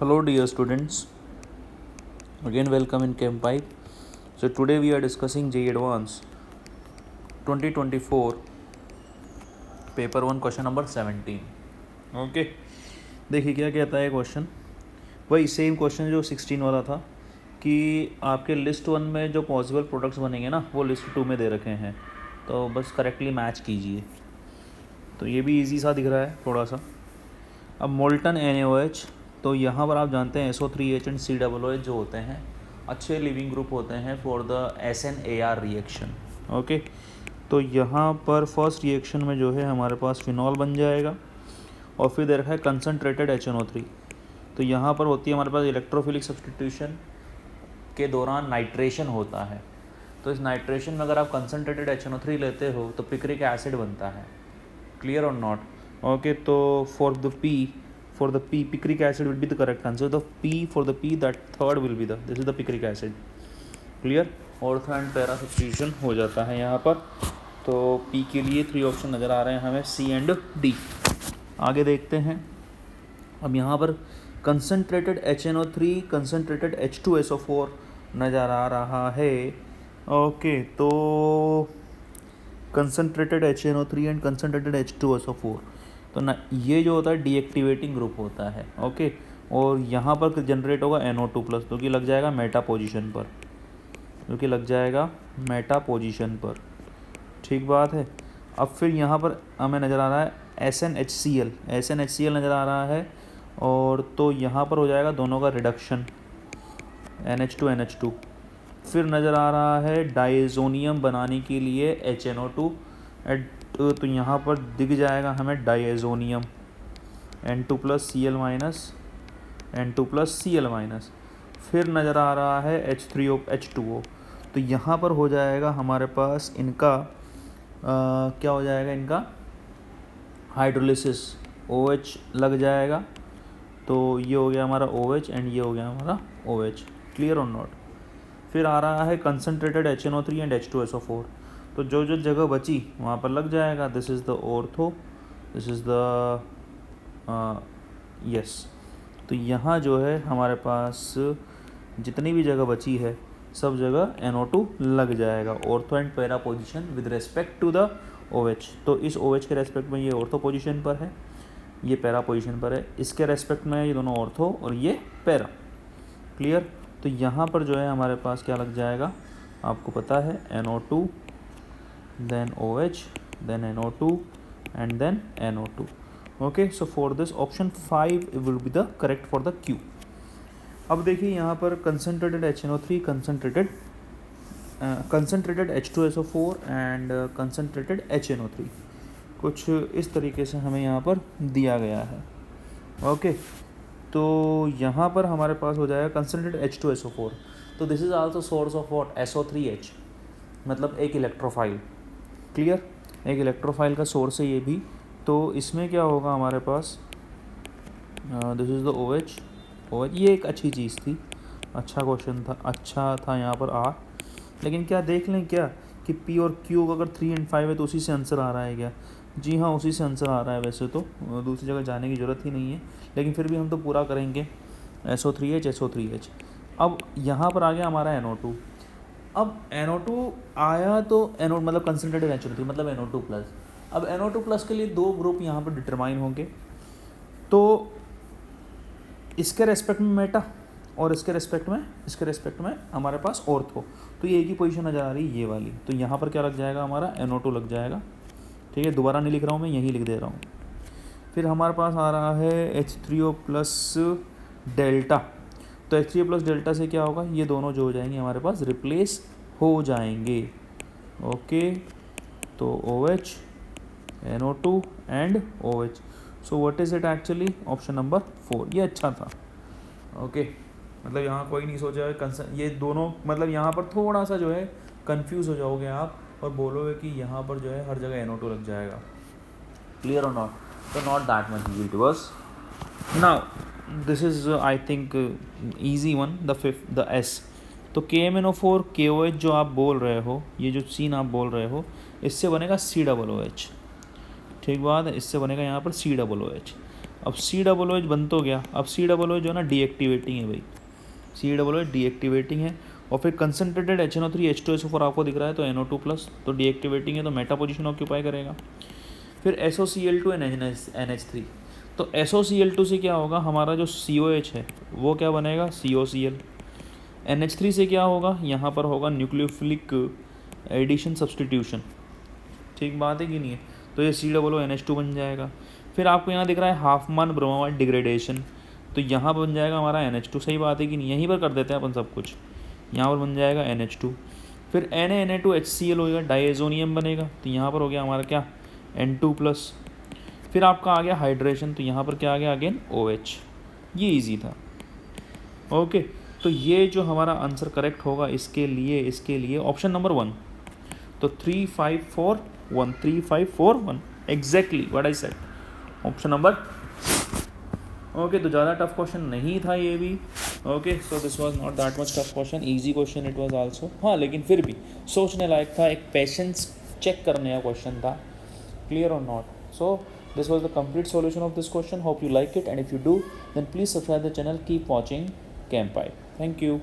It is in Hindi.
Hello dear students, again welcome in Chem Pipe. So today we are discussing JEE Advanced 2024 paper 1 question number 17. Okay, देखिए क्या कहता है क्वेश्चन. वही सेम क्वेश्चन जो 16 वाला था कि आपके लिस्ट 1 में जो पॉसिबल प्रोडक्ट्स बनेंगे ना वो लिस्ट 2 में दे रखे हैं, तो बस करेक्टली मैच कीजिए. तो ये भी इजी सा दिख रहा है थोड़ा सा. अब मोल्टन NaOH, तो यहाँ पर आप जानते हैं SO3H एंड COOH जो होते हैं अच्छे लिविंग ग्रुप होते हैं for the SNAR reaction. Okay, तो यहाँ पर फर्स्ट रिएक्शन में जो है हमारे पास फिनॉल बन जाएगा और फिर दे रखा है कंसनट्रेटेड HNO3. तो यहाँ पर होती है हमारे पास इलेक्ट्रोफिलिक सब्सटीट्यूशन के दौरान नाइट्रेशन होता है. तो इस नाइट्रेशन में अगर आप कंसनट्रेटेड HNO3 लेते हो तो पिक्रिक एसिड बनता है. क्लियर और नॉट? ओके, तो for the P picric acid will be the correct answer. The for the P, that third will be this is the picric acid. Clear? Ortho and para substitution हो जाता है यहाँ पर. तो P के लिए 3 ऑप्शन नज़र आ रहे हैं हमें, C एंड D. आगे देखते हैं. अब यहाँ पर कंसनट्रेटेड HNO3 कंसनट्रेटेड H2SO4 नज़र आ रहा है. ओके, तो concentrated HNO3 and concentrated H2SO4, तो ना ये जो होता है डीएक्टिवेटिंग ग्रुप होता है. ओके, और यहाँ पर जनरेट होगा NO2+, जो कि लग जाएगा मेटा पोजीशन पर, ठीक बात है. अब फिर यहाँ पर हमें नज़र आ रहा है SNHCl नज़र आ रहा है, और तो यहाँ पर हो जाएगा दोनों का रिडक्शन NH2. फिर नज़र आ रहा है डायज़ोनियम बनाने के लिए HNO2, तो यहाँ पर दिख जाएगा हमें डायज़ोनियम N2+Cl-. फिर नज़र आ रहा है H2O. तो यहाँ पर हो जाएगा हमारे पास इनका क्या हो जाएगा, इनका हाइड्रोलिसिस, OH लग जाएगा. तो ये हो गया हमारा OH एंड ये हो गया हमारा OH. क्लियर और नॉट? फिर आ रहा है कंसनट्रेटेड HNO3 एंड H2SO4. तो जो जो जगह बची वहाँ पर लग जाएगा. This is the ortho, this is the yes. तो यहाँ जो है हमारे पास जितनी भी जगह बची है सब जगह NO2 लग जाएगा. Ortho and para position with respect to the OH. तो इस OH के रेस्पेक्ट में ये ऑर्थो पोजीशन पर है, ये पैरा पोजीशन पर है. इसके रेस्पेक्ट में ये दोनों ऑर्थो और ये पैरा. क्लियर? तो यहाँ पर जो है हमारे पास क्या लग जाएगा, आपको पता है NO2, then OH, then NO2 and then NO2. Okay, so for this option 5 will be the correct for the Q. अब देखिए यहाँ पर concentrated HNO3, concentrated H2SO4 and concentrated HNO3 कुछ इस तरीके से हमें यहाँ पर दिया गया है. ओके, तो यहाँ पर हमारे पास हो जाएगा कंसनट्रेटेड H2SO4. तो this is also source of what, SO3H, मतलब एक इलेक्ट्रोफाइल. क्लियर? एक इलेक्ट्रोफाइल का सोर्स है ये भी. तो इसमें क्या होगा हमारे पास, दिस इज़ द OH. ये एक अच्छी चीज़ थी, अच्छा क्वेश्चन था, अच्छा था यहाँ पर R. लेकिन क्या देख लें क्या कि P और Q अगर 3 and 5 है तो उसी से आंसर आ रहा है क्या? जी हाँ, उसी से आंसर आ रहा है. वैसे तो दूसरी जगह जाने की ज़रूरत ही नहीं है, लेकिन फिर भी हम तो पूरा करेंगे. SO3H. अब यहाँ पर आ गया हमारा NO2. अब NO2 आया तो NO मतलब कंसनट्रेटेड HNO3 मतलब NO2+. अब NO2+ के लिए 2 ग्रुप यहाँ पर डिटरमाइन होंगे. तो इसके रेस्पेक्ट में मेटा और इसके रेस्पेक्ट में हमारे पास ऑर्थो. तो ये एक ही पोजीशन नज़र आ रही है, ये वाली. तो यहाँ पर क्या लग जाएगा हमारा, NO2 लग जाएगा. ठीक है, दोबारा नहीं लिख रहा हूँ मैं, यहीं लिख दे रहा हूँ. फिर हमारे पास आ रहा है H3O+ डेल्टा. तो H3O+ डेल्टा से क्या होगा, ये दोनों जो हो जाएंगे हमारे पास रिप्लेस हो जाएंगे. ओके, तो OH, NO2 and OH. So what is it actually, option number 4. ये अच्छा था. ओके, मतलब यहाँ कोई नहीं सोचा ये दोनों, मतलब यहाँ पर थोड़ा सा जो है कंफ्यूज हो जाओगे आप और बोलोगे कि यहाँ पर जो है हर जगह NO2 लग जाएगा. क्लियर और नॉट? तो not that much easy to us. Now this is I think easy one, the S. तो KMNO4 KOH जो आप बोल रहे हो, ये जो सीन आप बोल रहे हो, इससे बनेगा COOH. ठीक बात है, इससे बनेगा यहाँ पर COOH. अब COOH बन तो गया, अब COOH जो है ना डीएक्टिवेटिंग है भाई, COOH डीएक्टिवेटिंग है। और फिर कंसनट्रेटेड HNO3 H2SO4 आपको दिख रहा है तो NO2+, तो डीएक्टिवेटिंग है तो मेटा पोजीशन ऑक्यूपाई करेगा। फिर SOCl2 NH3, तो SOCl2 से क्या होगा, हमारा जो COH है वो क्या बनेगा, COCl। NH3 से क्या होगा, यहाँ पर होगा न्यूक्लियोफिलिक एडिशन सब्सटीट्यूशन, ठीक बात है कि नहीं है, तो ये COOH2 बन जाएगा। फिर आपको यहाँ दिख रहा है हाफमान ब्रोमाइड डिग्रेडेशन, तो यहाँ बन जाएगा हमारा NH2, सही बात है कि नहीं, यहीं पर कर देते हैं अपन सब कुछ, यहाँ पर बन जाएगा NH2। फिर Na2HCl होगा, डाइएजोनियम बनेगा, तो यहाँ पर हो गया हमारा क्या, N2+। फिर आपका आ गया हाइड्रेशन, तो यहाँ पर क्या आ गया अगेन OH, ये इजी था। ओके, तो ये जो हमारा आंसर करेक्ट होगा इसके लिए ऑप्शन नंबर 1, तो 3 5 4 1, 3 5 4 1, exactly what I said, option number. Okay, तो ज़्यादा टफ क्वेश्चन नहीं था ये भी। Okay, so this was not that much tough question, easy question it was also, हाँ लेकिन फिर भी सोचने लायक था, एक पेशेंस चेक करने का क्वेश्चन था, क्लियर और not. So this was the complete solution of this question. Hope you like it, and if you do, then please subscribe the channel. Keep watching Chem Pipe. Thank you.